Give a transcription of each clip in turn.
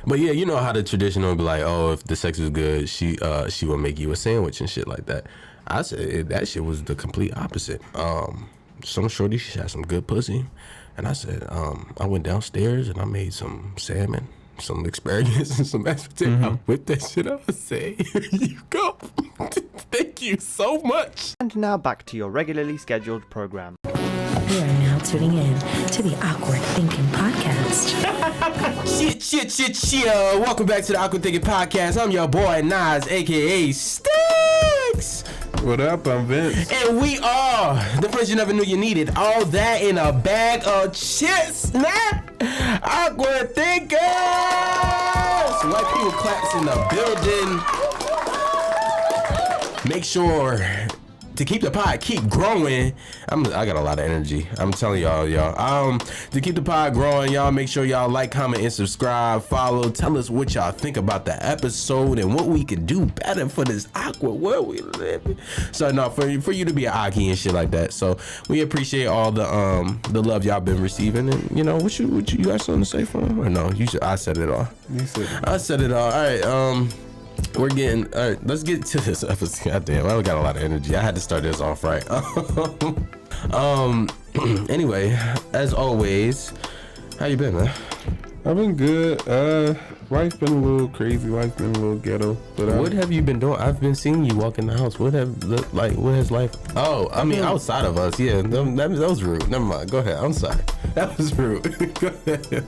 But yeah, you know how the traditional be like, oh, if the sex is good, she will make you a sandwich and shit like that. I said that shit was the complete opposite. Some shorty, she had some good pussy, and I said, I went downstairs and I made some salmon, some asparagus, and some mashed potato. I whipped that shit up and said, here you go. Thank you so much. And now back to your regularly scheduled program. You are now tuning in to the Awkward Thinking Podcast. Shit. Welcome back to the Awkward Thinking Podcast. I'm your boy, Nas, a.k.a. Stacks. What up? I'm Vince. And we are the friends you never knew you needed. All that in a bag of chips, man. Awkward Thinkers. White people claps in the building. Make sure to keep the pod keep growing. I got a lot of energy. I'm telling y'all. To keep the pod growing, y'all make sure y'all like, comment, and subscribe. Follow. Tell us what y'all think about the episode and what we could do better for this awkward world we live in. So no, for you to be an AWKIE and shit like that. So we appreciate all the love y'all been receiving. And you know what you got something to say for them? Or no? I said it all. You said it. I said it all. All right. We're getting all right. Let's get to this episode. Goddamn, I got a lot of energy. I had to start this off right. Anyway, as always, how you been, man? I've been good. Life been a little crazy. Life been a little ghetto. But what have you been doing? I've been seeing you walk in the house. What has life? Oh, I mean, outside of us, yeah. That was rude. Never mind. Go ahead. I'm sorry. That was rude. Go ahead.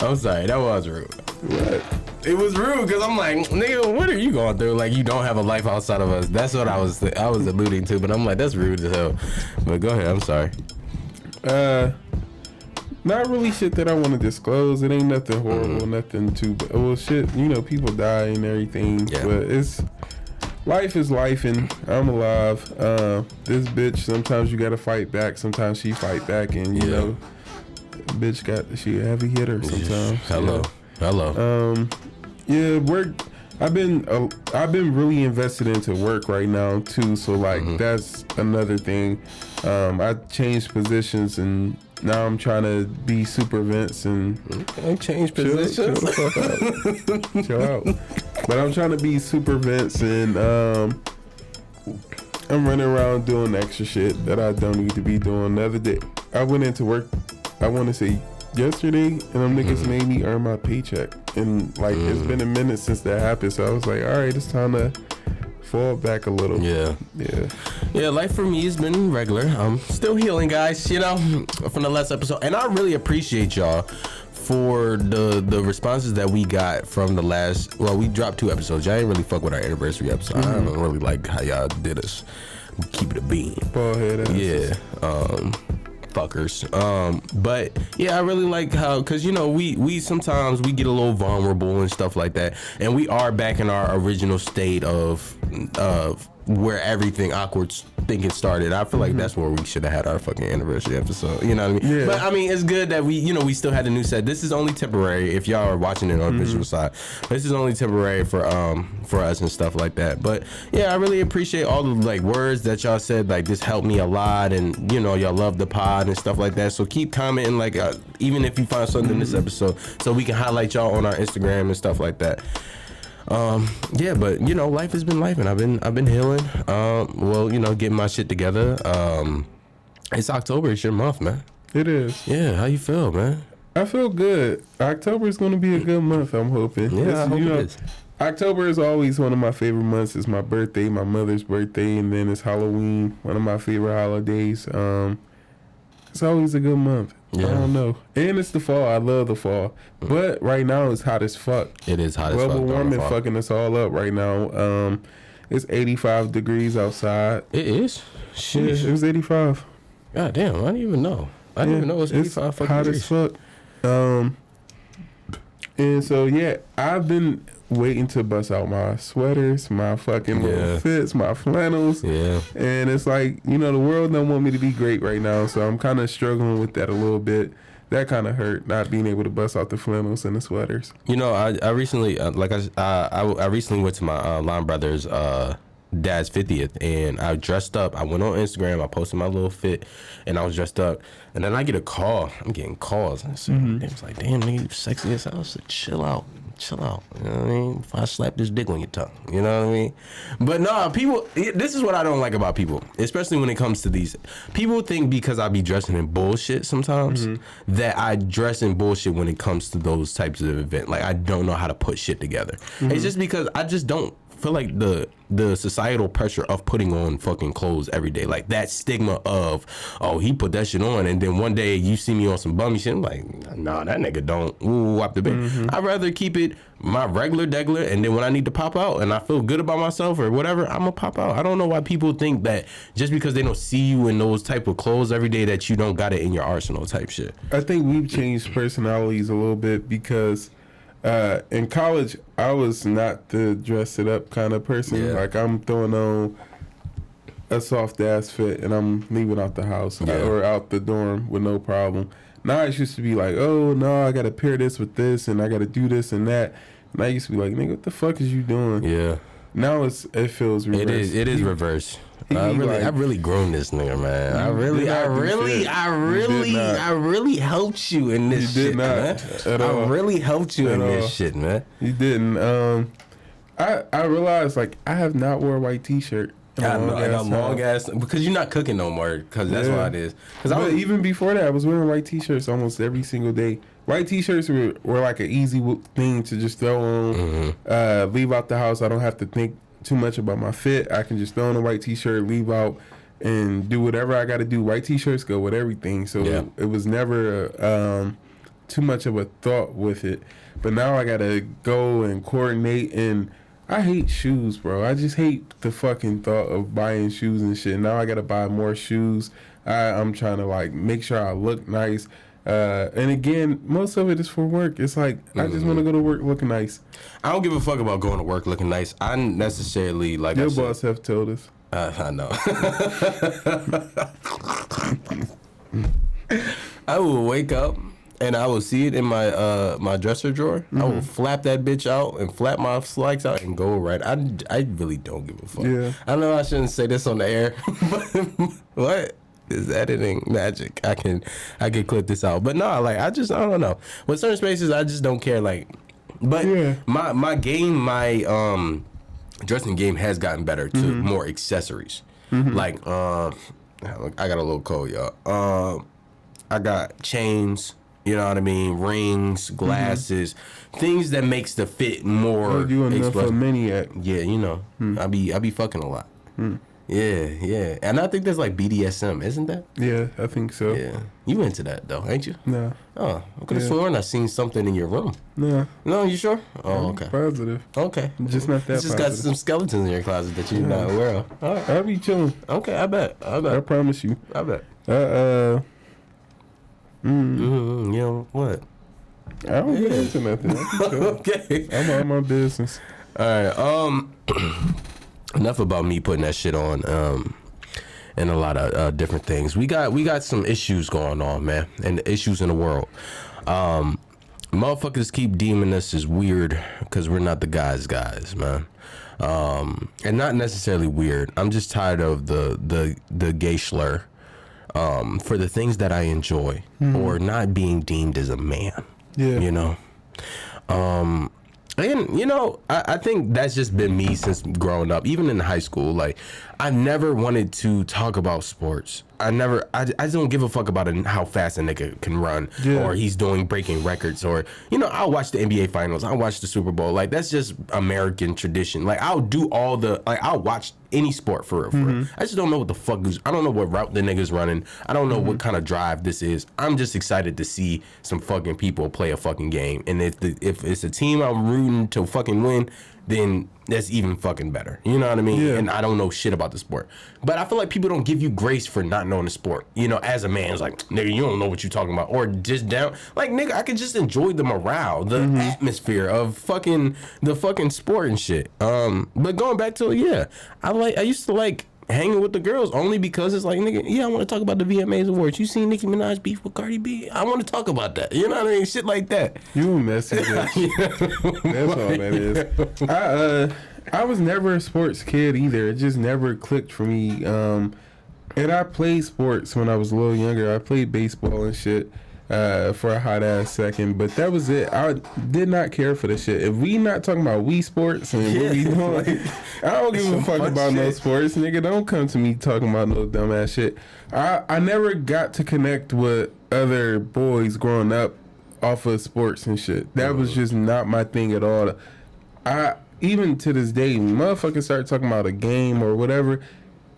I'm sorry. That was rude. What? It was rude because I'm like, nigga, what are you going through? Like, you don't have a life outside of us. That's what I was alluding to, but I'm like, that's rude as hell. But go ahead, I'm sorry. Not really shit that I want to disclose. It ain't nothing horrible, nothing too bad. Well, shit, you know, people die and everything, but life is life, and I'm alive. This bitch, sometimes you gotta fight back, sometimes she fight back, and you know, bitch she a heavy hitter sometimes. Hello. Yeah, I've been really invested into work right now too, so like that's another thing. I changed positions and now I'm trying to be super Vince and change positions. Chill out. But I'm trying to be super Vince and I'm running around doing extra shit that I don't need to be doing. The other day I went into work, I want to say yesterday, and them niggas made me earn my paycheck, and like it's been a minute since that happened, so I was like, all right, it's time to fall back a little. Yeah. Life for me has been regular. I'm still healing, guys, you know, from the last episode, and I really appreciate y'all for the responses that we got from the last. Well, we dropped 2 episodes. Y'all ain't really fuck with our anniversary episode. I don't really like how y'all did us. Keep it a bean. Ballhead asses. Yeah. Fuckers. But yeah, I really like how, cause you know, we sometimes we get a little vulnerable and stuff like that, and we are back in our original state of where everything awkward thinking started. I feel like that's where we should have had our fucking anniversary episode. You know what I mean? Yeah. But I mean, it's good that we still had a new set. This is only temporary if y'all are watching it on the visual side. This is only temporary for us and stuff like that. But yeah, I really appreciate all the like words that y'all said. Like, this helped me a lot, and you know, y'all love the pod and stuff like that. So keep commenting, like even if you find something in this episode, so we can highlight y'all on our Instagram and stuff like that. Yeah, but you know, life has been life, and I've been healing. Well, you know, getting my shit together. It's October. It's your month, man. It is. Yeah, how you feel, man? I feel good. October is going to be a good month, I'm hoping. Yeah, I hope it is. October is always one of my favorite months. It's my birthday, my mother's birthday, and then it's Halloween, one of my favorite holidays. It's always a good month. Yeah. I don't know. And it's the fall. I love the fall. But right now it's hot as fuck. It is hot as fuck. Global warming fucking us all up right now. It's 85 degrees outside. It is? Shit. Yeah, it was 85. God damn, I didn't even know. I didn't even know it was 85 fucking hot degrees. As fuck. And so yeah, I've been waiting to bust out my sweaters, my fucking little fits, my flannels. Yeah. And it's like, you know, the world don't want me to be great right now, so I'm kind of struggling with that a little bit. That kind of hurt, not being able to bust out the flannels and the sweaters. You know, I recently, I recently went to my Line Brothers dad's 50th, and I dressed up. I went on Instagram. I posted my little fit, and I was dressed up. And then I get a call. I'm getting calls. And so it was like, damn, nigga, you sexy as hell. I said, chill out. You know what I mean? If I slap this dick on your tongue, you know what I mean? But no, people, this is what I don't like about people, especially when it comes to these. People think because I be dressing in bullshit sometimes that I dress in bullshit when it comes to those types of events. Like, I don't know how to put shit together. It's just because I just don't feel like the societal pressure of putting on fucking clothes every day, like that stigma of, oh, he put that shit on, and then one day you see me on some bummy shit, I'm like, nah, that nigga don't whop the bed. I'd rather keep it my regular degler, and then when I need to pop out and I feel good about myself or whatever, I'm gonna pop out. I don't know why people think that just because they don't see you in those type of clothes every day that you don't got it in your arsenal type shit. I think we've changed personalities a little bit because in college, I was not the dress it up kind of person. Yeah. Like, I'm throwing on a soft ass fit and I'm leaving out the house or out the dorm with no problem. Now it used to be like, oh no, I gotta pair this with this and I gotta do this and that. And I used to be like, nigga, what the fuck is you doing? Yeah. Now it feels reverse. It is reverse. I like, really grown this nigga, man. I really helped you in this shit, man. I really helped you in this shit, man. You didn't. I realized, like, I have not wore a white t-shirt. I got long ass because you're not cooking no more. Because that's why it is. But even before that, I was wearing white t-shirts almost every single day. White t-shirts were like an easy thing to just throw on. Leave out the house. I don't have to think too much about my fit. I can just throw on a white t-shirt, leave out, and do whatever I got to do. White t-shirts go with everything. So it was never too much of a thought with it. But now I got to go and coordinate, and I hate shoes, bro. I just hate the fucking thought of buying shoes and shit. Now I got to buy more shoes. I'm trying to, like, make sure I look nice. And again, most of it is for work. It's like, I just want to go to work looking nice. I don't give a fuck about going to work looking nice. I necessarily, like your boss have told us. I know. I will wake up and I will see it in my my dresser drawer. I will flap that bitch out and flap my slacks out and go right. I really don't give a fuck. Yeah. I know I shouldn't say this on the air, but what? Is editing magic. I can clip this out. But no, like, I don't know. With certain spaces, I just don't care. Like, but my dressing game has gotten better to more accessories. Like, I got a little cold, y'all. I got chains. You know what I mean? Rings, glasses, things that makes the fit more. You enough for a maniac. Yeah, you know. I be fucking a lot. Yeah. And I think there's like BDSM, isn't that? Yeah, I think so. Yeah. You into that though, ain't you? No. Oh, I could have sworn I seen something in your room. No. No, you sure? Oh, okay. Positive. Okay. Just not that You just got some skeletons in your closet that you're not aware of. All right. I'll be chilling. Okay, I bet. I promise you. I bet. You know what? I don't get into nothing. Okay. I'm on my business. All right. Enough about me putting that shit on and a lot of different things. We got some issues going on, man, and issues in the world. Motherfuckers keep deeming us as weird because we're not the guys, man. And not necessarily weird. I'm just tired of the gay slur for the things that I enjoy or not being deemed as a man. Yeah. You know? And, you know, I think that's just been me since growing up, even in high school. Like, I never wanted to talk about sports. I just don't give a fuck about how fast a nigga can run or he's breaking records or, you know, I'll watch the NBA finals. I'll watch the Super Bowl. Like, that's just American tradition. Like, I'll do I'll watch any sport for real. I just don't know what the fuck I don't know what route the nigga's running. I don't know what kind of drive this is. I'm just excited to see some fucking people play a fucking game. And if it's a team I'm rooting to fucking win, then that's even fucking better. You know what I mean? Yeah. And I don't know shit about the sport. But I feel like people don't give you grace for not knowing the sport. You know, as a man, it's like, nigga, you don't know what you're talking about. Or just down. Like, nigga, I could just enjoy the morale, the atmosphere of the fucking sport and shit. But going back to I used to like hanging with the girls only because it's like, nigga, I want to talk about the VMAs awards. You seen Nicki Minaj beef with Cardi B? I want to talk about that. You know what I mean? Shit like that. You messy bitch. That's all that is. I was never a sports kid either. It just never clicked for me. And I played sports when I was a little younger. I played baseball and shit for a hot ass second, but that was it. I did not care for the shit. If we not talking about Wii Sports and what we doing, I don't give a fuck about no sports, nigga. Don't come to me talking about no dumbass shit. I never got to connect with other boys growing up off of sports and shit. That was just not my thing at all. Even to this day, motherfuckers start talking about a game or whatever.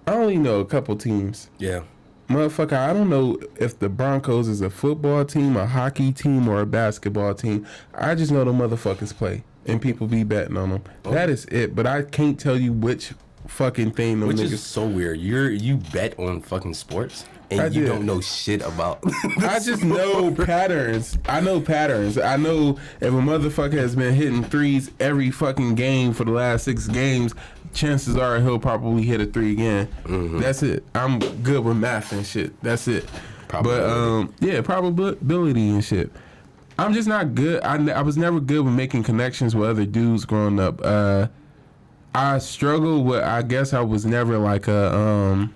I only know a couple teams. Yeah. Motherfucker, I don't know if the Broncos is a football team, a hockey team, or a basketball team. I just know the motherfuckers play, and people be betting on them. Oh. That is it, but I can't tell you which fucking thing them Which niggas... is so weird. You bet on fucking sports, and you don't know shit about I just know patterns. I know patterns. I know if a motherfucker has been hitting threes every fucking game for the last 6 games, chances are he'll probably hit a 3 again. Mm-hmm. That's it. I'm good with math and shit. That's it. Probability. But probability and shit. I'm just not good. I was never good with making connections with other dudes growing up. I struggle with. I guess I was never like a.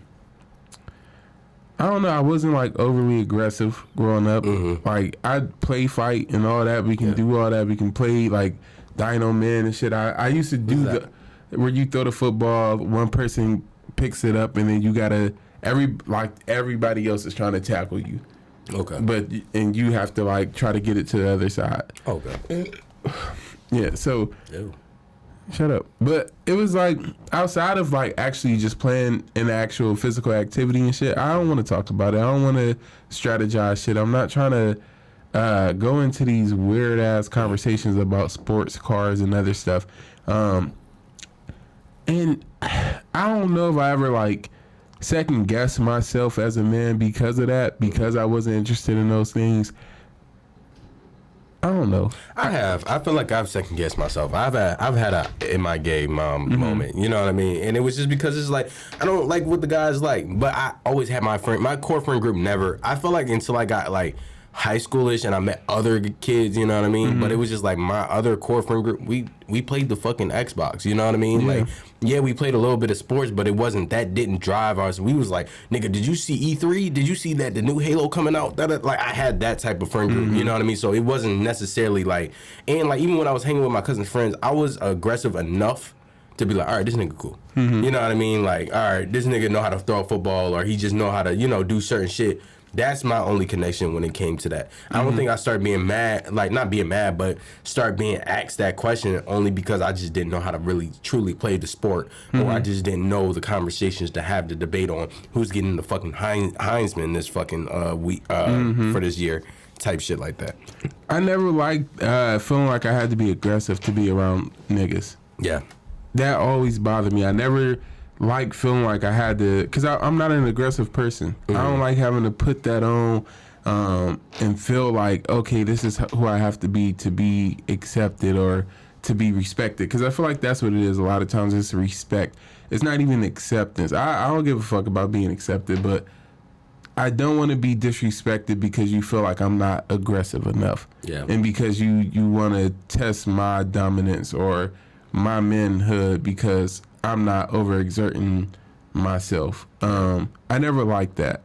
I don't know. I wasn't like overly aggressive growing up. Mm-hmm. Like I'd play fight and all that. We can do all that. We can play like Dino Man and shit. I used to do where you throw the football, one person picks it up, and then you gotta everybody else is trying to tackle you. Okay. And you have to like try to get it to the other side. Okay. Yeah. So. Ew. Shut up. But it was like outside of like actually just playing an actual physical activity and shit, I don't want to talk about it. I don't want to strategize shit. I'm not trying to go into these weird ass conversations about sports cars and other stuff. And I don't know if I ever like second guess myself as a man because of that, because I wasn't interested in those things. I don't know. I feel like I've second guessed myself. I've had a in my gay mom moment. You know what I mean? And it was just because it's like I don't like what the guys like, but I always had my core friend group. Never. I feel like until I got like high schoolish and I met other kids. You know what I mean? But it was just like my other core friend group. We played the fucking Xbox. You know what I mean? Like we played a little bit of sports, but it wasn't that didn't drive us. We was like, nigga, did you see E3? Did you see that the new Halo coming out? Like I had that type of friend group. You know what I mean? So it wasn't necessarily like, and like even when I was hanging with my cousin's friends, I was aggressive enough to be like, all right, this nigga cool. You know what I mean? Like, all right, this nigga know how to throw a football, or he just know how to do certain shit. That's my only connection when it came to that. I don't think I started being mad, like not being mad, but start being asked that question only because I just didn't know how to really truly play the sport, or I just didn't know the conversations to have the debate on who's getting the fucking Heisman this fucking week for this year, type shit like that. I never liked feeling like I had to be aggressive to be around niggas. Yeah, that always bothered me. I never like feeling like I had to, because I'm not an aggressive person. I don't like having to put that on and feel like, okay, this is who I have to be accepted or to be respected, because I feel like that's what it is a lot of times. It's respect. It's not even acceptance. I don't give a fuck about being accepted, but I don't want to be disrespected because you feel like I'm not aggressive enough. Yeah. And because you want to test my dominance or my manhood because I'm not overexerting myself. I never liked that.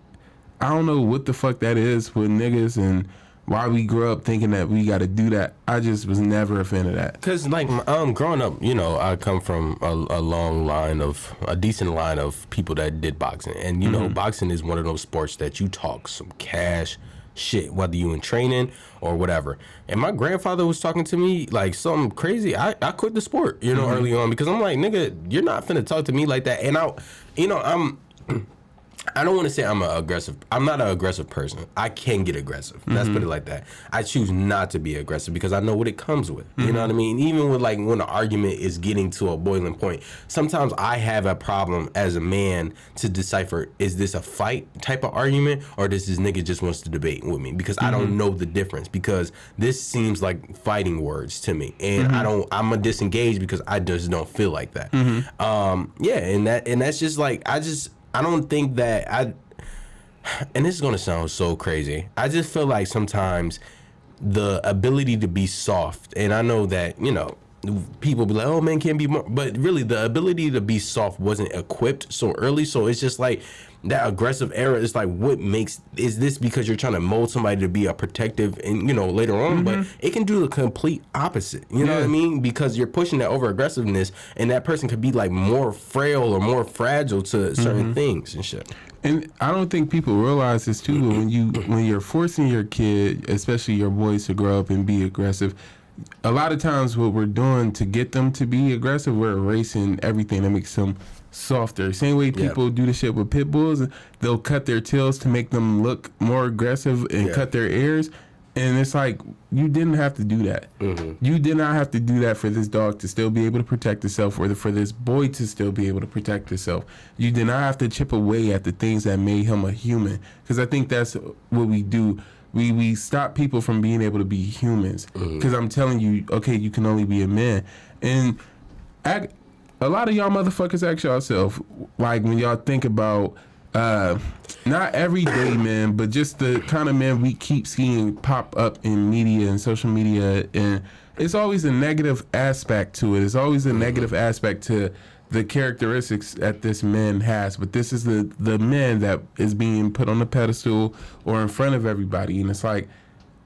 I don't know what the fuck that is with niggas and why we grew up thinking that we got to do that. I just was never a fan of that. Cause like growing up, I come from a decent line of people that did boxing, and boxing is one of those sports that you talk some cash shit, whether you in training or whatever. And my grandfather was talking to me like something crazy. I quit the sport, early on, because I'm like, nigga, you're not finna talk to me like that. And I don't want to say I'm not an aggressive person. I can get aggressive. Let's put it like that. I choose not to be aggressive because I know what it comes with. You know what I mean? Even with like when the argument is getting to a boiling point, sometimes I have a problem as a man to decipher, is this a fight type of argument or this nigga just wants to debate with me? Because I don't know the difference, because this seems like fighting words to me. And I'm a disengaged because I just don't feel like that. And that's just like, I don't think that and this is going to sound so crazy, I just feel like sometimes the ability to be soft, and I know that, people be like, oh, man can't be more, but really the ability to be soft wasn't equipped so early. So it's just like that aggressive era is like, what makes, is this because you're trying to mold somebody to be a protective and, you know, later on, but it can do the complete opposite, you know what I mean? Because you're pushing that over aggressiveness, and that person could be like more frail or more fragile to certain things and shit. And I don't think people realize this too, but when you're forcing your kid, especially your boys, to grow up and be aggressive, a lot of times what we're doing to get them to be aggressive, we're erasing everything that makes them softer. Same way people do the shit with pit bulls. They'll cut their tails to make them look more aggressive and cut their ears. And it's like, you didn't have to do that. You did not have to do that for this dog to still be able to protect itself, or for this boy to still be able to protect himself. You did not have to chip away at the things that made him a human. Because I think that's what we do. We stop people from being able to be humans. Because I'm telling you, okay, you can only be a man. And a lot of y'all motherfuckers ask yourself, like, when y'all think about not everyday men, but just the kind of men we keep seeing pop up in media and social media, and it's always a negative aspect to it. It's always a negative aspect to the characteristics that this man has. But this is the man that is being put on the pedestal or in front of everybody, and it's like,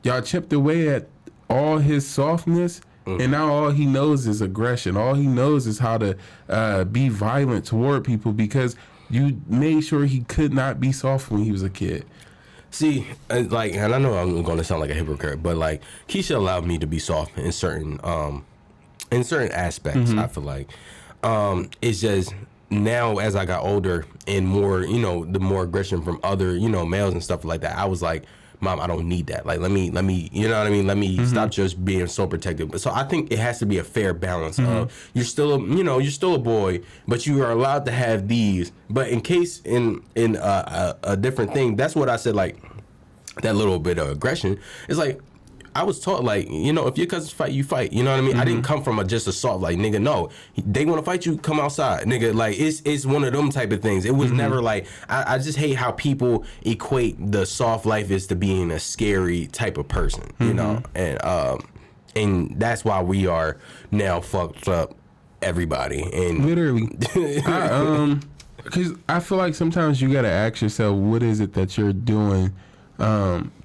y'all chipped away at all his softness. And now all he knows is aggression. All he knows is how to be violent toward people, because you made sure he could not be soft when he was a kid. See, like, and I know I'm going to sound like a hypocrite, but like, Keisha allowed me to be soft in certain aspects. I feel like it's just now as I got older and more, you know, the more aggression from other, you know, males and stuff like that, I was like, Mom, I don't need that. Like, let me, you know what I mean? Let me stop just being so protective. But so I think it has to be a fair balance of, you're still a boy, but you are allowed to have these. But in case in a different thing, that's what I said, like, that little bit of aggression is like, I was taught, like, you know, if your cousins fight, you fight. You know what I mean? I didn't come from just a soft, like, nigga, no. They want to fight you, come outside. Nigga, like, it's one of them type of things. It was never like, I just hate how people equate the soft life as to being a scary type of person, you know? And that's why we are now fucked up everybody. And literally. Because I feel like sometimes you got to ask yourself, what is it that you're doing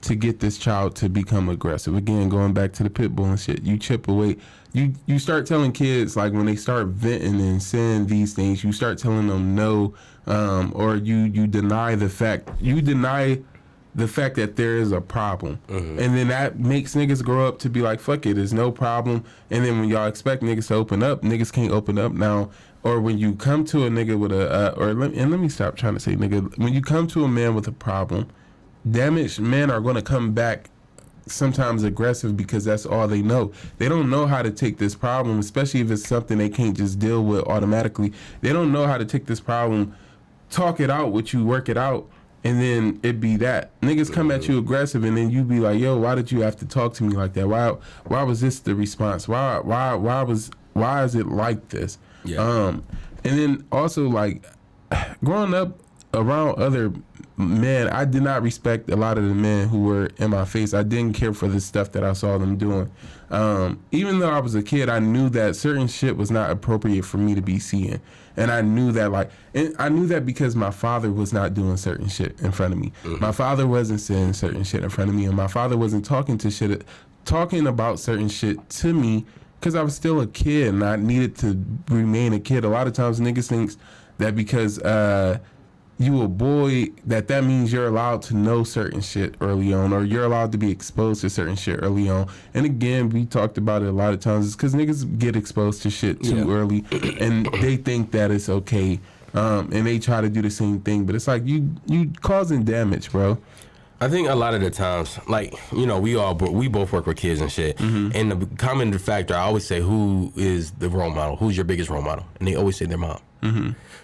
to get this child to become aggressive? Again, going back to the pit bull and shit, you chip away. You start telling kids, like, when they start venting and saying these things, you start telling them no, or you deny the fact that there is a problem. And then that makes niggas grow up to be like, fuck it, there's no problem. And then when y'all expect niggas to open up, niggas can't open up now. Or when you come to a nigga with let me stop trying to say nigga. When you come to a man with a problem, damaged men are going to come back sometimes aggressive, because that's all they know. They don't know how to take this problem, especially if it's something they can't just deal with automatically. They don't know how to take this problem, talk it out with you, work it out, and then it be that. Niggas come at you aggressive, and then you be like, yo, why did you have to talk to me like that? Why was this the response? Why is it like this? And then also, like, growing up around other men, I did not respect a lot of the men who were in my face. I didn't care for the stuff that I saw them doing. Even though I was a kid, I knew that certain shit was not appropriate for me to be seeing. And I knew that, and I knew that because my father was not doing certain shit in front of me. My father wasn't saying certain shit in front of me, and my father wasn't talking about certain shit to me, because I was still a kid and I needed to remain a kid. A lot of times niggas thinks that because you a boy, that means you're allowed to know certain shit early on, or you're allowed to be exposed to certain shit early on. And again, we talked about it a lot of times. It's because niggas get exposed to shit too early, and they think that it's okay, and they try to do the same thing. But it's like, you causing damage, bro. I think a lot of the times, like, you know, we both work with kids and shit, and the common factor, I always say, who is the role model? Who's your biggest role model? And they always say their mom.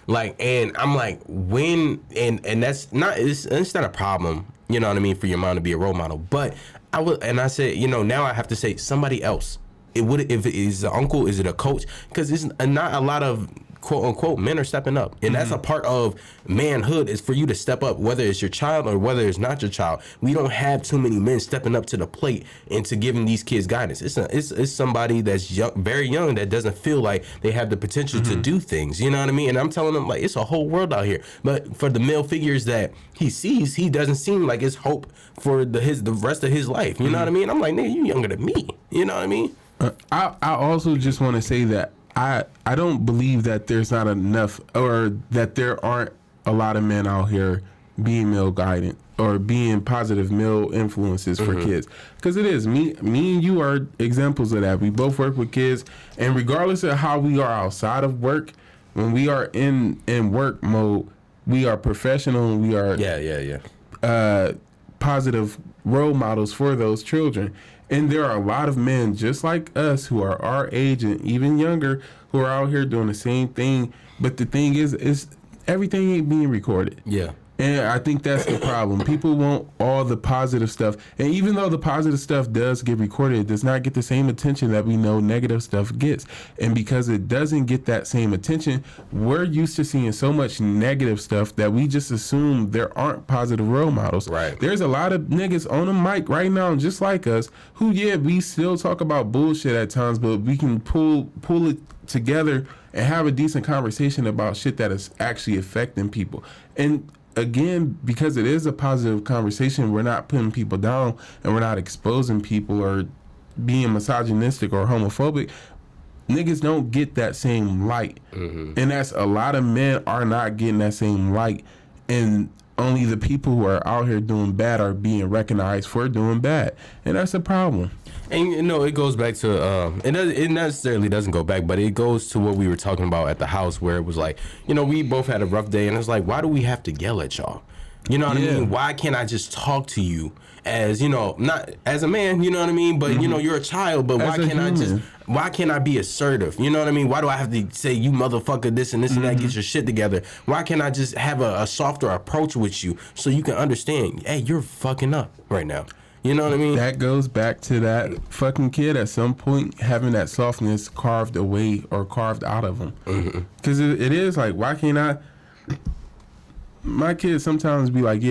Like, and I'm like, when, and that's not, it's not a problem, you know what I mean, for your mom to be a role model. But I said, you know, now I have to say somebody else. If it is an uncle, is it a coach? Because it's not a lot of quote unquote men are stepping up, and that's a part of manhood, is for you to step up, whether it's your child or whether it's not your child. We don't have too many men stepping up to the plate and to giving these kids guidance. It's somebody that's young, very young, that doesn't feel like they have the potential to do things. You know what I mean? And I'm telling them, like, it's a whole world out here. But for the male figures that he sees, he doesn't seem like it's hope for the rest of his life. You know what I mean? I'm like, nigga, you younger than me. You know what I mean? I also just want to say that I don't believe that there's not enough, or that there aren't a lot of men out here being male guidance or being positive male influences for kids. Because it is. Me and you are examples of that. We both work with kids, and regardless of how we are outside of work, when we are in work mode, we are professional, and we are positive role models for those children. And there are a lot of men just like us who are our age and even younger who are out here doing the same thing. But the thing is everything ain't being recorded. Yeah. And I think that's the problem. People want all the positive stuff. And even though the positive stuff does get recorded, it does not get the same attention that we know negative stuff gets. And because it doesn't get that same attention, we're used to seeing so much negative stuff that we just assume there aren't positive role models. Right. There's a lot of niggas on the mic right now, just like us, who, we still talk about bullshit at times, but we can pull it together and have a decent conversation about shit that is actually affecting people. And again, because it is a positive conversation, we're not putting people down and we're not exposing people or being misogynistic or homophobic. Niggas don't get that same light. And that's a lot of men are not getting that same light. And only the people who are out here doing bad are being recognized for doing bad. And that's a problem. And you know, it goes back to it necessarily doesn't go back, but it goes to what we were talking about at the house, where it was like, you know, we both had a rough day, and it's like, why do we have to yell at y'all? You know what I mean? Why can't I just talk to you as, you know, not as a man, you know what I mean? But you know, you're a child, but why can't I be assertive? You know what I mean? Why do I have to say, you motherfucker, this and that, get your shit together? Why can't I just have a softer approach with you so you can understand, hey, you're fucking up right now? You know what I mean? That goes back to that fucking kid at some point having that softness carved away or carved out of him. Because it is like, why can't I? My kids sometimes be like,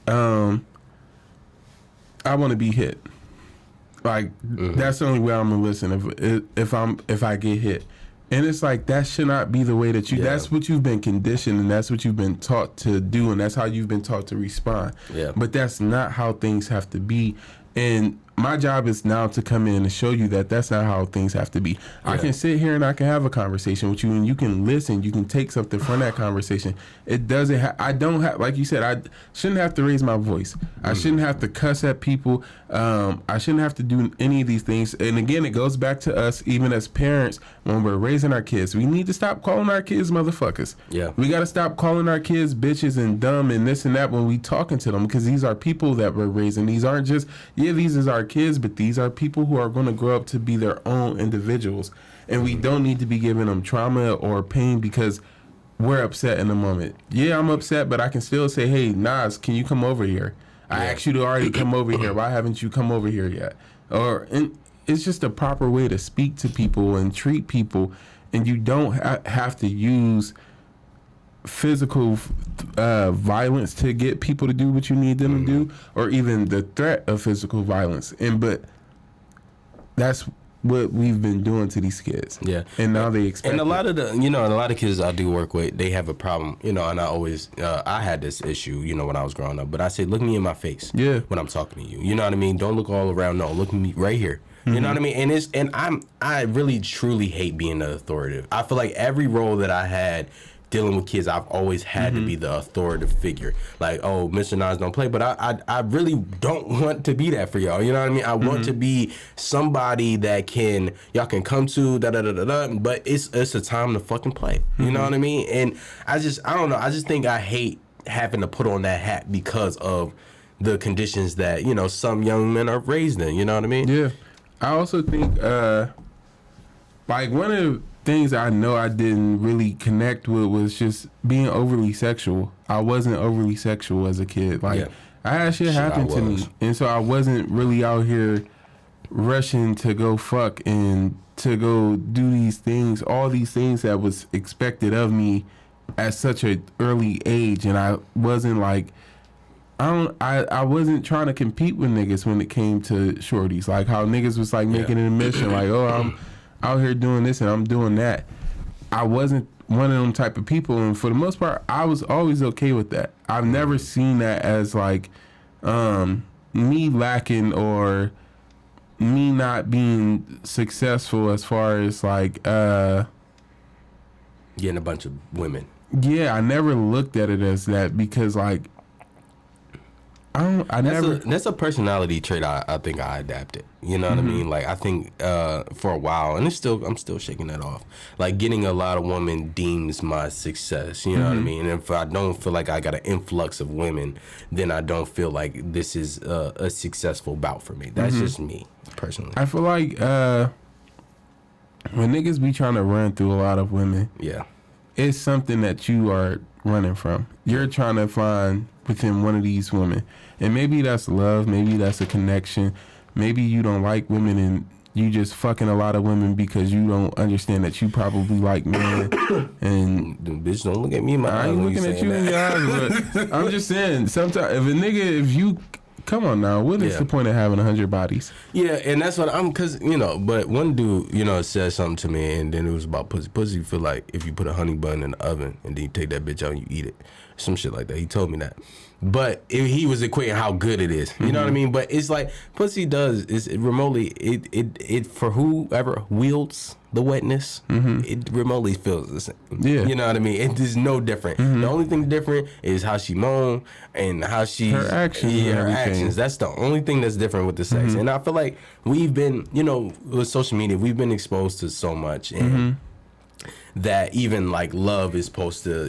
I want to be hit. Like, that's the only way I'm gonna listen if I get hit. And it's like, that should not be the way that that's what you've been conditioned, and that's what you've been taught to do, and that's how you've been taught to respond. But that's not how things have to be. And my job is now to come in and show you that that's not how things have to be. I can sit here and I can have a conversation with you, and you can listen. You can take something from that conversation. It doesn't. I don't have, like you said, I shouldn't have to raise my voice. I shouldn't have to cuss at people. I shouldn't have to do any of these things. And again, it goes back to us, even as parents, when we're raising our kids. We need to stop calling our kids motherfuckers. We got to stop calling our kids bitches and dumb and this and that when we talking to them, because these are people that we're raising. These aren't just these is our kids, but these are people who are going to grow up to be their own individuals, and we don't need to be giving them trauma or pain because we're upset in the moment. I'm upset, but I can still say, hey, Nas, can you come over here? I asked you to already come over here. Why haven't you come over here yet? And it's just a proper way to speak to people and treat people, and you don't have to use physical violence to get people to do what you need them to do, or even the threat of physical violence. But that's what we've been doing to these kids. And now they expect. And a lot of kids I do work with, they have a problem, and I always I had this issue, when I was growing up. But I say, look me in my face when I'm talking to you. You know what I mean? Don't look all around. No, look at me right here. You know what I mean? And I really truly hate being the authoritative. I feel like every role that I had dealing with kids, I've always had to be the authoritative figure. Like, oh, Mr. Nas don't play, but I really don't want to be that for y'all. You know what I mean? I want to be somebody that y'all can come to, but it's a time to fucking play. You know what I mean? And I don't know. I just think I hate having to put on that hat because of the conditions that, some young men are raised in. You know what I mean? I also think, like, one of the things I know I didn't really connect with was just being overly sexual. I wasn't overly sexual as a kid. Like, I had shit happen to me, and so I wasn't really out here rushing to go fuck and to go do these things, all these things that was expected of me at such an early age, and I wasn't like, I wasn't trying to compete with niggas when it came to shorties. Like how niggas was like making an admission, like, oh, I'm out here doing this and I'm doing that. I wasn't one of them type of people, and for the most part, I was always okay with that. I've never seen that as like me lacking or me not being successful as far as like getting a bunch of women. Yeah, I never looked at it as that because like that's a personality trait I think I adapted. You know what I mean? Like I think for a while, and I'm still shaking that off. Like getting a lot of women deems my success. You know what I mean? And if I don't feel like I got an influx of women, then I don't feel like this is a successful bout for me. That's just me personally. I feel like when niggas be trying to run through a lot of women, it's something that you are running from. You're trying to find within one of these women, and maybe that's love, maybe that's a connection, maybe you don't like women and you just fucking a lot of women because you don't understand that you probably like men. And bitch, don't look at me in my eyes. I ain't looking at you in your eyes, but I'm just saying, sometimes if you come on now, what is the point of having 100 bodies? Yeah, and that's what cause but one dude said something to me, and then it was about pussy. Pussy feel like if you put a honey bun in the oven and then you take that bitch out and you eat it, some shit like that. He told me that, but he was equating how good it is. You know what I mean? But it's like pussy is remotely it for whoever wields the wetness, it remotely feels the same. Yeah, you know what I mean? It is no different. The only thing different is how she moan and how she her actions. Yeah, her actions. That's the only thing that's different with the sex. And I feel like we've been, with social media, we've been exposed to so much, and that even like love is supposed to,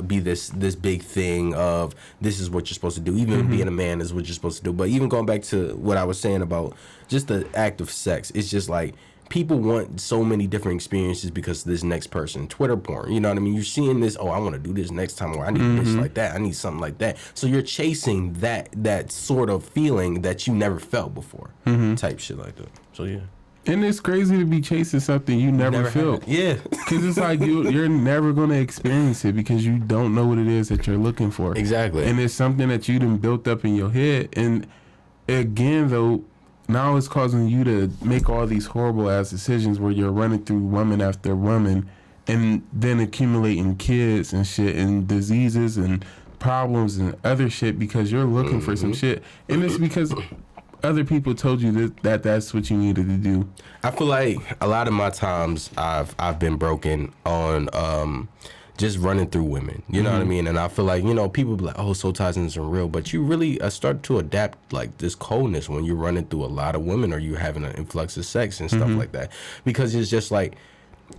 be this big thing of this is what you're supposed to do. Even being a man is what you're supposed to do. But even going back to what I was saying about just the act of sex, it's just like people want so many different experiences because of this next person. Twitter porn, you know what I mean? You're seeing this, I want to do this next time, or I need this like that, I need something like that. So you're chasing that sort of feeling that you never felt before, type shit like that. So yeah. And it's crazy to be chasing something you never felt. Yeah. Because it's like you're never going to experience it because you don't know what it is that you're looking for. Exactly. And it's something that you done built up in your head. And again, though, now it's causing you to make all these horrible ass decisions where you're running through woman after woman and then accumulating kids and shit and diseases and problems and other shit because you're looking for some shit. And it's because other people told you that that's what you needed to do. I feel like a lot of my times I've been broken on just running through women. You know what I mean? And I feel like, people be like, oh, soul ties isn't real. But you really start to adapt like this coldness when you're running through a lot of women or you having an influx of sex and stuff like that. Because it's just like,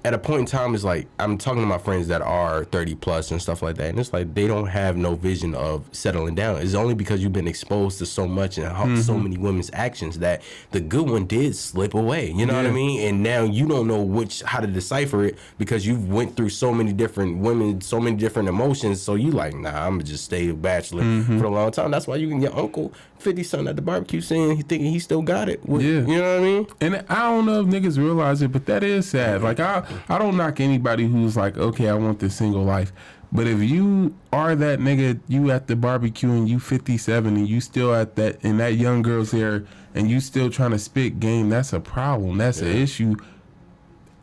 at a point in time, it's like I'm talking to my friends that are 30 plus and stuff like that, and it's like they don't have no vision of settling down. It's only because you've been exposed to so much and so many women's actions that the good one did slip away. You know what I mean? And now you don't know how to decipher it because you've went through so many different women, so many different emotions. So you like, nah, I'm gonna just stay a bachelor for a long time. That's why you can get Uncle 50 something at the barbecue saying he thinking he still got it. You know what I mean? And I don't know if niggas realize it, but that is sad. Like I don't knock anybody who's like, okay, I want this single life. But if you are that nigga, you at the barbecue and you 57 and you still at that, and that young girl's there and you still trying to spit game, that's a problem. That's an issue.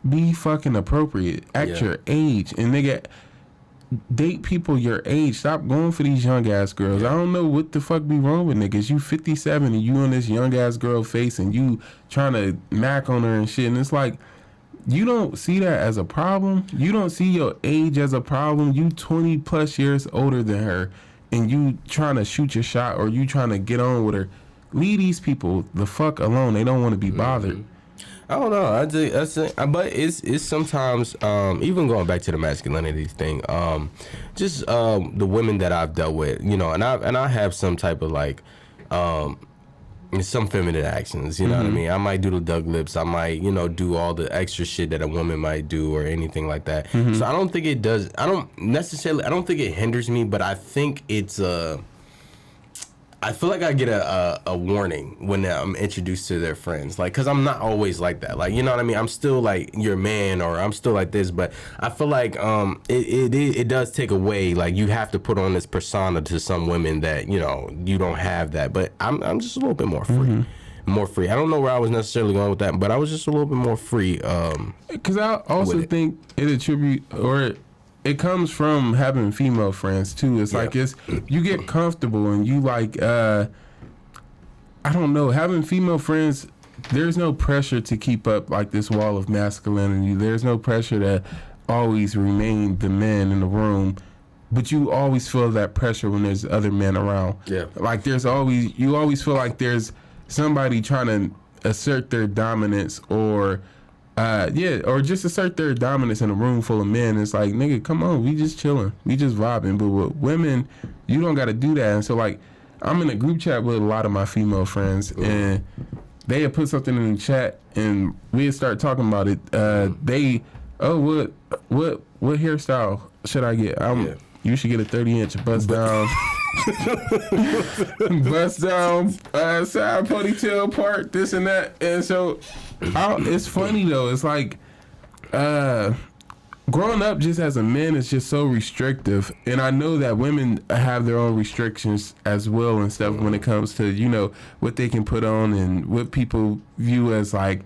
Be fucking appropriate at your age. And nigga, date people your age. Stop going for these young ass girls. I don't know what the fuck be wrong with niggas. You 57 and you on this young ass girl face and you trying to mac on her and shit. And it's like, you don't see that as a problem. You don't see your age as a problem. You 20 plus years older than her and you trying to shoot your shot or you trying to get on with her. Leave these people the fuck alone. They don't want to be bothered. I don't know. But it's sometimes even going back to the masculinity thing. Just the women that I've dealt with, and I have some type of like some feminine actions. You know what I mean? I might do the dug lips. I might do all the extra shit that a woman might do or anything like that. So I don't think it does. I don't think it hinders me, but I think it's I feel like I get a warning when I'm introduced to their friends, like, because I'm not always like that, like, you know what I mean? I'm still like your man, or I'm still like this, but I feel like it does take away, like, you have to put on this persona to some women that, you know, you don't have that, but I'm just a little bit more free. More free. I don't know where I was necessarily going with that, but I was just a little bit more free. Because I also think it comes from having female friends too. It's like you get comfortable and you like I don't know, having female friends, there's no pressure to keep up like this wall of masculinity. There's no pressure to always remain the man in the room, but you always feel that pressure when there's other men around. Yeah. Like you always feel like there's somebody trying to assert their dominance or just assert their dominance in a room full of men. It's like, nigga, come on, we just chilling, we just vibing. But with women, you don't got to do that. And so, like, I'm in a group chat with a lot of my female friends, and they had put something in the chat, and we had started talking about it. What hairstyle should I get? You should get a 30-inch bust down. Bust down, side ponytail part, this and that. And so it's funny though. It's like growing up just as a man is just so restrictive, and I know that women have their own restrictions as well and stuff when it comes to, you know, what they can put on and what people view as like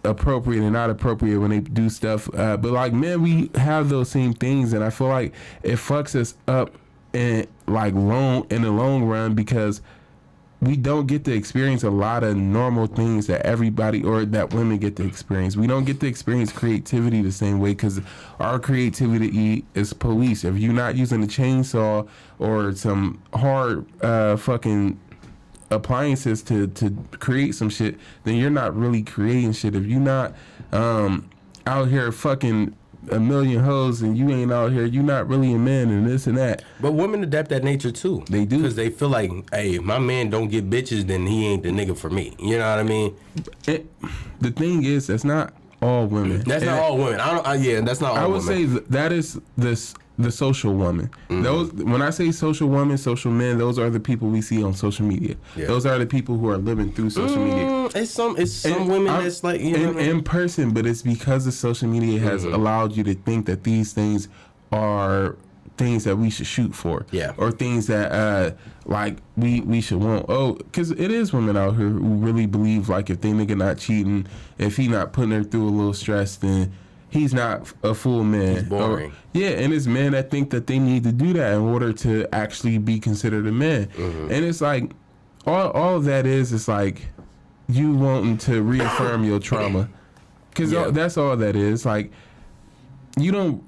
appropriate and not appropriate when they do stuff. But like men, we have those same things, and I feel like it fucks us up in the long run, because we don't get to experience a lot of normal things that everybody or that women get to experience. We don't get to experience creativity the same way, because our creativity is police. If you're not using a chainsaw or some hard fucking appliances to create some shit, then you're not really creating shit. If you're not out here fucking a million hoes and you ain't out here, you not really a man and this and that. But women adapt that nature too. They do, because they feel like, hey, if my man don't get bitches, then he ain't the nigga for me. You know what I mean? The thing is, that's not all women. That's not all women. That's not all women. I would say that is the social woman. Those, when I say social woman, social men, those are the people we see on social media. Those are the people who are living through social media. It's some women that's like, you know, in person, but it's because the social media has allowed you to think that these things are things that we should shoot for, or things that like we should want. Because it is women out here who really believe like if they nigga not cheating, if he not putting her through a little stress, then he's not a full man. He's boring. And it's men that think that they need to do that in order to actually be considered a man. And it's like all of that is like you wanting to reaffirm your trauma, because that's all that is. Like, you don't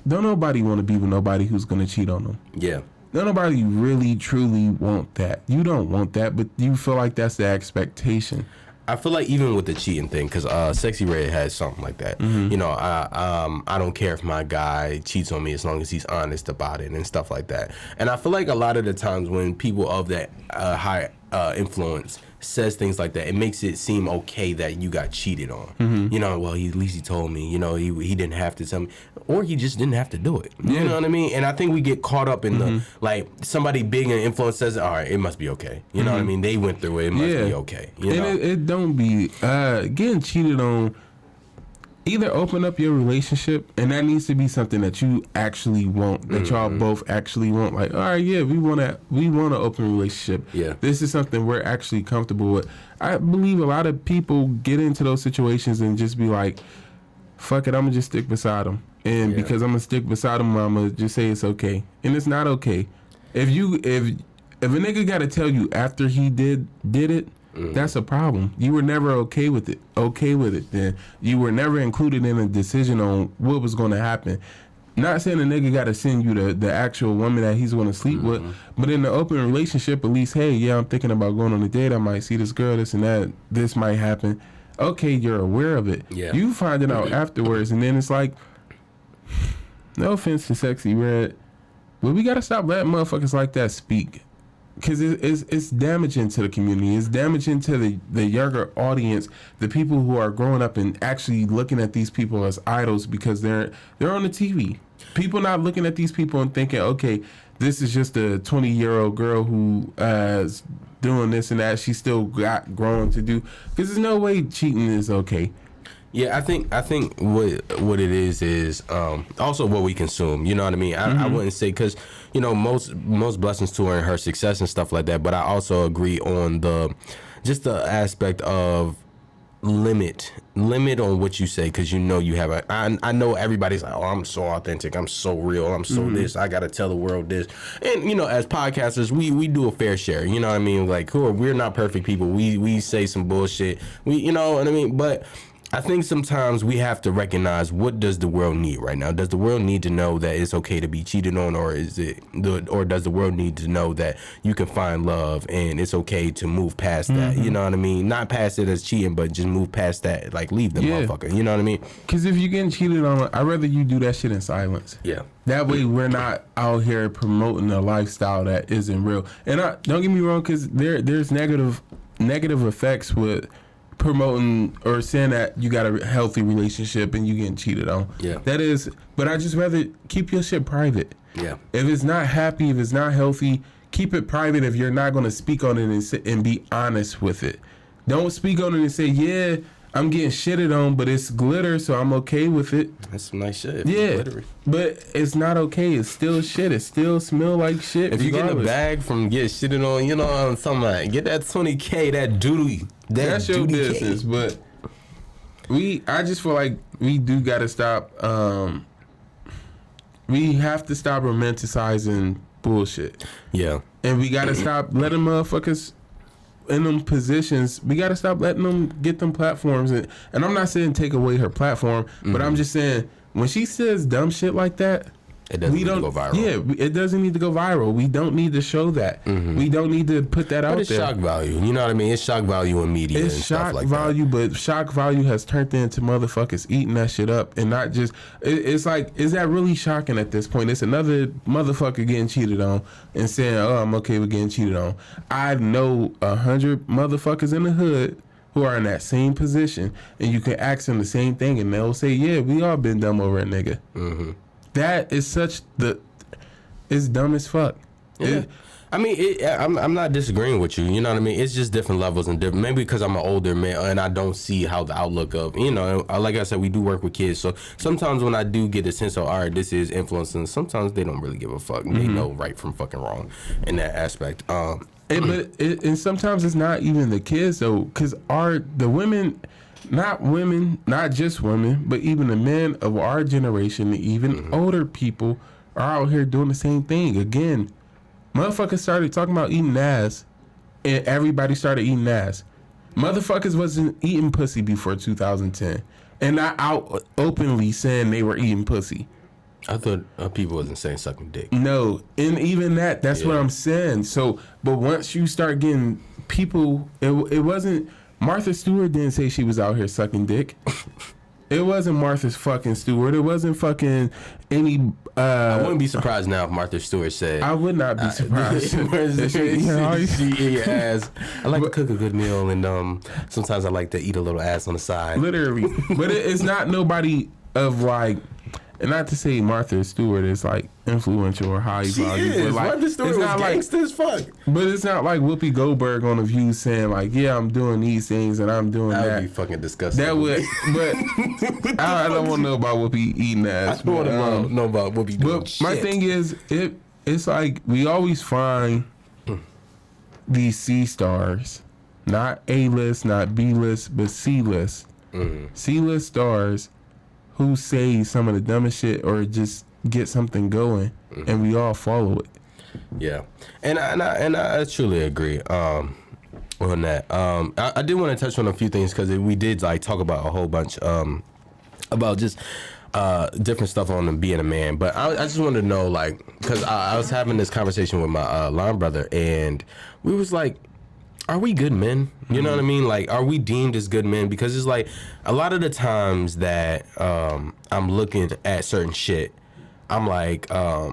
nobody want to be with nobody who's gonna cheat on them. Don't nobody really truly want that. You don't want that, but you feel like that's the expectation. I feel like even with the cheating thing, because Sexy Red has something like that. You know, I don't care if my guy cheats on me as long as he's honest about it and stuff like that. And I feel like a lot of the times when people of that high influence says things like that, it makes it seem okay that you got cheated on. You know, well, at least he told me. You know, he didn't have to tell me, or he just didn't have to do it. You know what I mean? And I think we get caught up in the, like, somebody big and influence says, all right, it must be okay. You know what I mean? They went through it. It must be okay. You know? And it don't be getting cheated on. Either open up your relationship, and that needs to be something that you actually want, that y'all both actually want. Like, all right, we want an open relationship. This is something we're actually comfortable with. I believe a lot of people get into those situations and just be like, fuck it, I'm gonna just stick beside him, and because I'm gonna stick beside him, I'm gonna just say it's okay, and it's not okay. If a nigga gotta tell you after he did it, that's a problem. You were never okay with it. Then you were never included in a decision on what was going to happen. Not saying a nigga got to send you the actual woman that he's going to sleep with, but in the open relationship, at least, hey, I'm thinking about going on a date. I might see this girl, this and that. This might happen. Okay, you're aware of it. You find it out afterwards, and then it's like, no offense to Sexy Red, but we got to stop letting motherfuckers like that speak. Because it's damaging to the community. It's damaging to the younger audience, the people who are growing up and actually looking at these people as idols because they're on the TV. People not looking at these people and thinking, okay, this is just a 20-year-old girl who is doing this and that. She still got growing to do. Because there's no way cheating is okay. Yeah, I think what it is also what we consume. You know what I mean? I wouldn't say, because most blessings to her and her success and stuff like that. But I also agree on the aspect of limit on what you say, because you have I know everybody's like, oh, I'm so authentic, I'm so real, I'm so this, I gotta tell the world this. And as podcasters, we do a fair share, you know what I mean? Like, we're not perfect people, we say some bullshit, you know what I mean? But I think sometimes we have to recognize, what does the world need right now? Does the world need to know that it's okay to be cheated on, or does the world need to know that you can find love and it's okay to move past that? You know what I mean? Not past it as cheating, but just move past that. Like, leave the motherfucker. You know what I mean? Because if you're getting cheated on, I'd rather you do that shit in silence. Yeah. That way we're not out here promoting a lifestyle that isn't real. And don't get me wrong, because there's negative effects with promoting or saying that you got a healthy relationship and you getting cheated on. Yeah. That is, but I just rather keep your shit private. Yeah. If it's not happy, if it's not healthy, keep it private if you're not going to speak on it and be honest with it. Don't speak on it and say, yeah, I'm getting shitted on, but it's glitter, so I'm okay with it. That's some nice shit. Yeah, but it's not okay. It's still shit. It still smell like shit. If you get a bag from get shitted on, on something like, get that $20K, that duty. That's your business. But I just feel like we do got to stop. We have to stop romanticizing bullshit. Yeah. And we got to stop letting motherfuckers in them positions. We got to stop letting them get them platforms. And I'm not saying take away her platform, but I'm just saying, when she says dumb shit like that, it doesn't need to go viral. Yeah, it doesn't need to go viral. We don't need to show that. We don't need to put that out there. But it's shock value. You know what I mean? It's shock value in media and stuff like that. It's shock value, but shock value has turned into motherfuckers eating that shit up, and not just. It's like, is that really shocking at this point? It's another motherfucker getting cheated on and saying, "Oh, I'm okay with getting cheated on." I know 100 motherfuckers in the hood who are in that same position, and you can ask them the same thing, and they'll say, "Yeah, we all been dumb over a nigga." That is it's dumb as fuck. Yeah. I mean, I'm not disagreeing with you. You know what I mean? It's just different levels and different. Maybe because I'm an older man and I don't see how the outlook of, like I said, we do work with kids. So sometimes when I do get a sense of, all right, this is influencing, sometimes they don't really give a fuck. They know right from fucking wrong in that aspect. And sometimes it's not even the kids though, because the women. Not just women, but even the men of our generation, even older people are out here doing the same thing. Again, motherfuckers started talking about eating ass, and everybody started eating ass. Motherfuckers wasn't eating pussy before 2010, and not out openly saying they were eating pussy. I thought people wasn't saying sucking dick. No, and even that's what I'm saying. So, but once you start getting people, it wasn't. Martha Stewart didn't say she was out here sucking dick. It wasn't Martha fucking Stewart. It wasn't fucking any. I wouldn't be surprised now if Martha Stewart said. I would not be surprised. She ass. I like to cook a good meal, and sometimes I like to eat a little ass on the side. Literally, but it's not nobody of like. And not to say Martha Stewart is like influential or high value, but like Martha Stewart it's not was gangsta as fuck. But it's not like Whoopi Goldberg on The View saying like, "Yeah, I'm doing these things and I'm doing that." That would be fucking disgusting. That would, but I don't want to know about Whoopi eating ass. I don't want to know about Whoopi doing But shit. my thing is, it's like we always find these C stars, not A-list, not B-list, but C-list, C-list stars who say some of the dumbest shit or just get something going, and we all follow it. Yeah, and I truly agree on that. I did want to touch on a few things because we did like talk about a whole bunch about just different stuff on being a man. But I just wanted to know, like, because I was having this conversation with my line brother, and we was like, are we good men? You know what I mean? Like, are we deemed as good men? Because it's like a lot of the times that I'm looking at certain shit, I'm like, I'm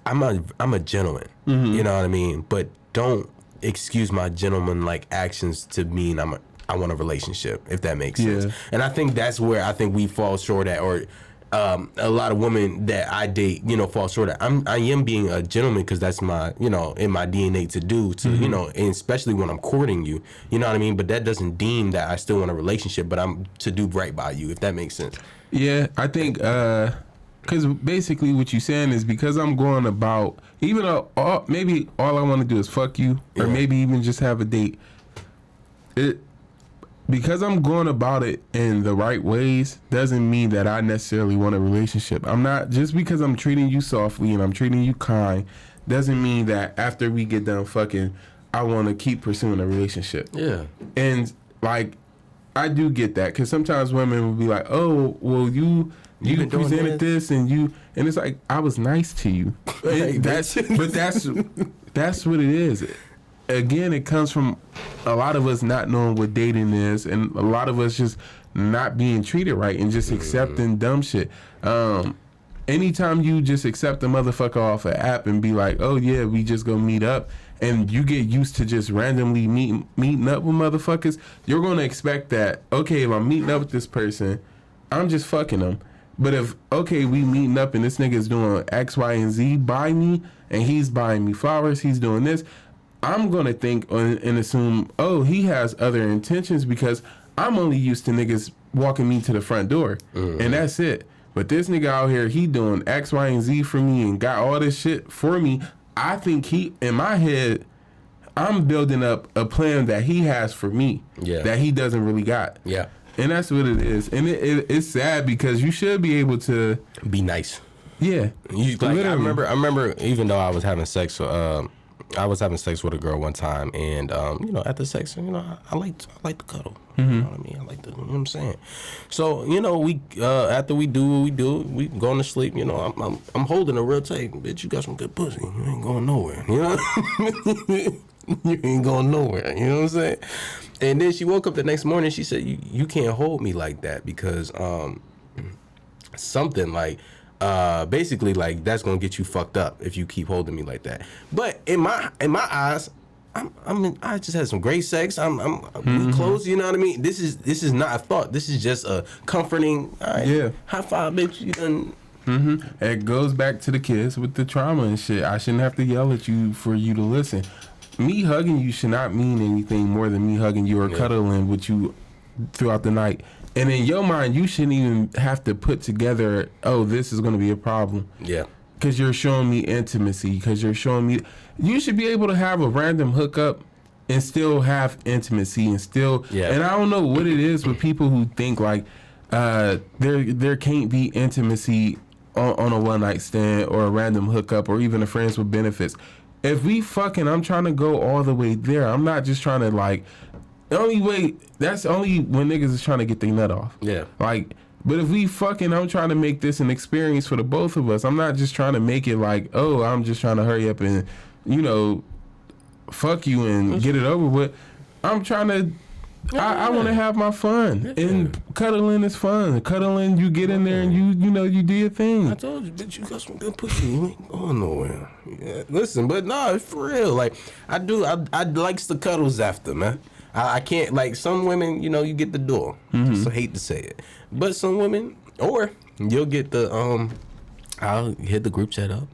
a gentleman. You know what I mean? But don't excuse my gentleman like actions to mean I want a relationship, if that makes sense. And I think that's where I think we fall short at, or a lot of women that I date, fall short of. I am being a gentleman because that's my, in my DNA to do, and especially when I'm courting you, you know what I mean? But that doesn't deem that I still want a relationship, but I'm to do right by you, if that makes sense. Yeah, I think, because basically what you're saying is because I'm going about, even though maybe all I want to do is fuck you, or maybe even just have a date, because I'm going about it in the right ways doesn't mean that I necessarily want a relationship. I'm not, just because I'm treating you softly and I'm treating you kind, doesn't mean that after we get done fucking, I want to keep pursuing a relationship. Yeah. And like, I do get that, because sometimes women will be like, oh, well, you presented this and it's like, I was nice to you. That's what it is. Again, it comes from a lot of us not knowing what dating is, and a lot of us just not being treated right and just accepting dumb shit. Anytime you just accept a motherfucker off an app and be like, oh yeah, we just gonna meet up, and you get used to just randomly meeting up with motherfuckers, you're gonna expect that, okay, if I'm meeting up with this person, I'm just fucking them. But if, okay, we meeting up and this nigga's doing X, Y, and Z by me, and he's buying me flowers, he's doing this, I'm going to think and assume, oh, he has other intentions, because I'm only used to niggas walking me to the front door. And that's it. But this nigga out here, he doing X, Y, and Z for me and got all this shit for me. I think in my head, I'm building up a plan that he has for me that he doesn't really got. Yeah. And that's what it is. And it's sad, because you should be able to be nice. Yeah. I remember even though I was having sex with a girl one time, and after sex, I like to cuddle. You know what I mean? I like to, you know what I'm saying? So, we after we do what we do, we going to sleep. I'm holding her real tight. Bitch, you got some good pussy. You ain't going nowhere. You know? You ain't going nowhere. You know what I'm saying? And then she woke up the next morning. She said, "You can't hold me like that, because something like." Basically, like, that's gonna get you fucked up if you keep holding me like that. But in my eyes, I just had some great sex. We close. You know what I mean? This is not a thought. This is just a comforting. All right, high five, bitch. You done. It goes back to the kids with the trauma and shit. I shouldn't have to yell at you for you to listen. Me hugging you should not mean anything more than me hugging you or cuddling with you throughout the night. And in your mind, you shouldn't even have to put together, oh, this is going to be a problem. Yeah. Because you're showing me intimacy. Because you're showing me... You should be able to have a random hookup and still have intimacy and still... Yeah. And I don't know what it is with people who think, like, there can't be intimacy on a one-night stand or a random hookup or even a friends with benefits. If we fucking... I'm trying to go all the way there. I'm not just trying to, like... The only way, that's only when niggas is trying to get their nut off. Yeah. Like, but if we fucking, I'm trying to make this an experience for the both of us. I'm not just trying to make it like, oh, I'm just trying to hurry up and, fuck you and get it over with. I'm trying to, I want to have my fun. Yeah. And cuddling is fun. Cuddling, you get in there and you do your thing. I told you, bitch, you got some good pussy. You ain't going nowhere. Yeah. Listen, but no, it's for real. Like, I likes the cuddles after, man. I can't, like, some women, you get the door. So I hate to say it. But some women, or you'll get the, I'll hit the group chat up.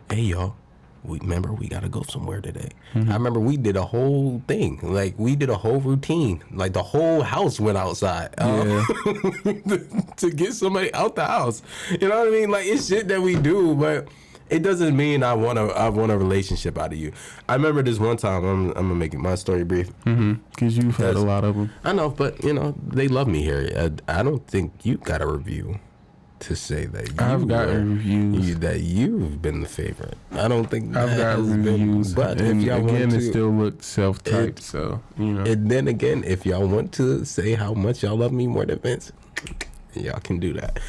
Hey, y'all, remember we got to go somewhere today. I remember we did a whole thing. Like, we did a whole routine. Like, the whole house went outside to get somebody out the house. You know what I mean? Like, it's shit that we do, but... It doesn't mean I want a relationship out of you. I remember this one time. I'm gonna make my story brief. Because you've had a lot of them. I know, but they love me here. I don't think you got a review to say that I've gotten reviews that you've been the favorite. I don't think I've gotten reviews, but and again, it still looks self-typed. So And then again, if y'all want to say how much y'all love me more than Vince, y'all can do that.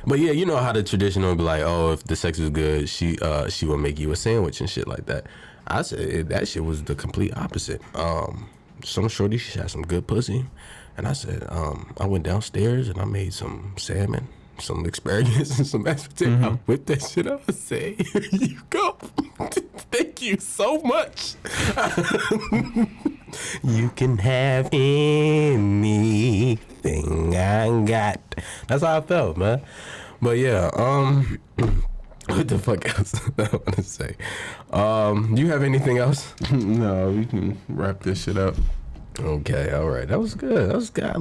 But yeah, you know how the traditional would be like, oh, if the sex is good, she will make you a sandwich and shit like that. I said that shit was the complete opposite. Some shorty, she had some good pussy, and I said, I went downstairs and I made some salmon, some asparagus, and some mashed potato. I whipped that shit up and said, here you go. Thank you so much. You can have anything I got. That's how I felt, man. But yeah, what the fuck else I want to say? You have anything else? No, we can wrap this shit up. Okay, all right. That was good. That was good. I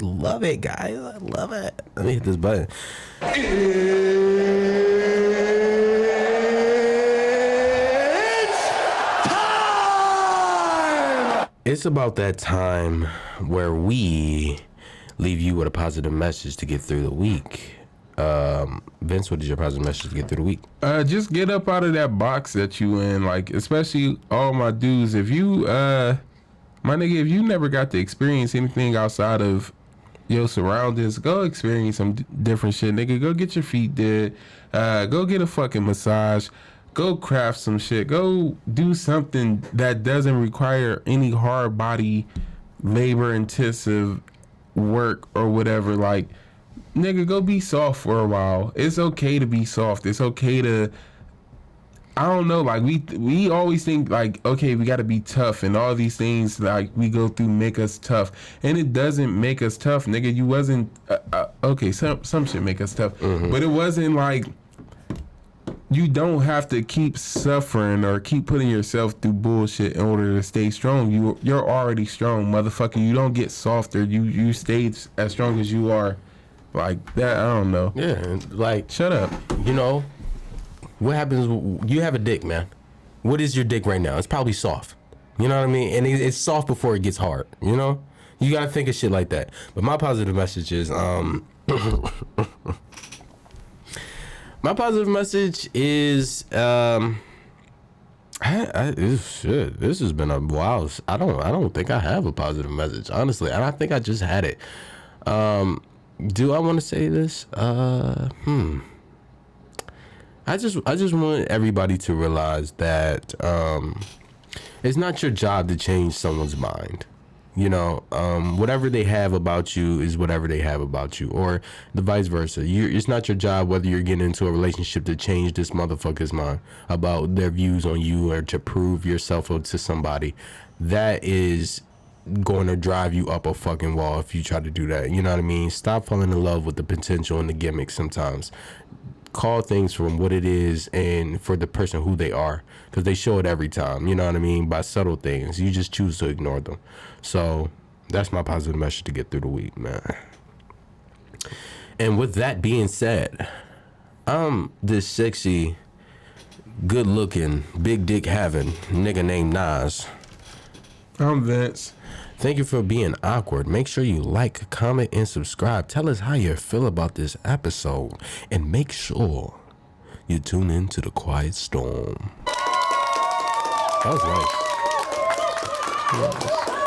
love it, guys. I love it. Let me hit this button. It's about that time where we leave you with a positive message to get through the week. Vince, what is your positive message to get through the week? Just get up out of that box that you in, like, especially all my dudes. If you, my nigga, if you never got to experience anything outside of your surroundings, go experience some different shit, nigga. Go get your feet did. Go get a fucking massage. Go craft some shit. Go do something that doesn't require any hard body, labor intensive work or whatever. Like, nigga, go be soft for a while. It's okay to be soft. It's okay to, I don't know, like, we always think, like, okay, we got to be tough, and all these things, like, we go through make us tough, and it doesn't make us tough, nigga. You wasn't, okay, some shit make us tough, but it wasn't like, you don't have to keep suffering or keep putting yourself through bullshit in order to stay strong. You're already strong, motherfucker. You don't get softer. You stay as strong as you are. Like that, I don't know. Yeah, like, shut up. You know, what happens? You have a dick, man. What is your dick right now? It's probably soft. You know what I mean? And it's soft before it gets hard. You know, you gotta think of shit like that. But my positive message is, my positive message is, shit. This has been a while. I don't think I have a positive message, honestly, and I think I just had it. Do I want to say this? I just want everybody to realize that it's not your job to change someone's mind. You know, whatever they have about you is whatever they have about you, or the vice versa. It's not your job whether you're getting into a relationship to change this motherfucker's mind about their views on you or to prove yourself to somebody. That is going to drive you up a fucking wall if you try to do that. You know what I mean? Stop falling in love with the potential and the gimmicks sometimes. Call things from what it is and for the person who they are, because they show it every time. You know what I mean? By subtle things. You just choose to ignore them. So that's my positive message to get through the week, man. And with that being said, I'm this sexy, good looking, big dick having nigga named Nas. I'm Vince. Thank you for being awkward. Make sure you like, comment, and subscribe. Tell us how you feel about this episode. And make sure you tune in to The Quiet Storm. That was nice.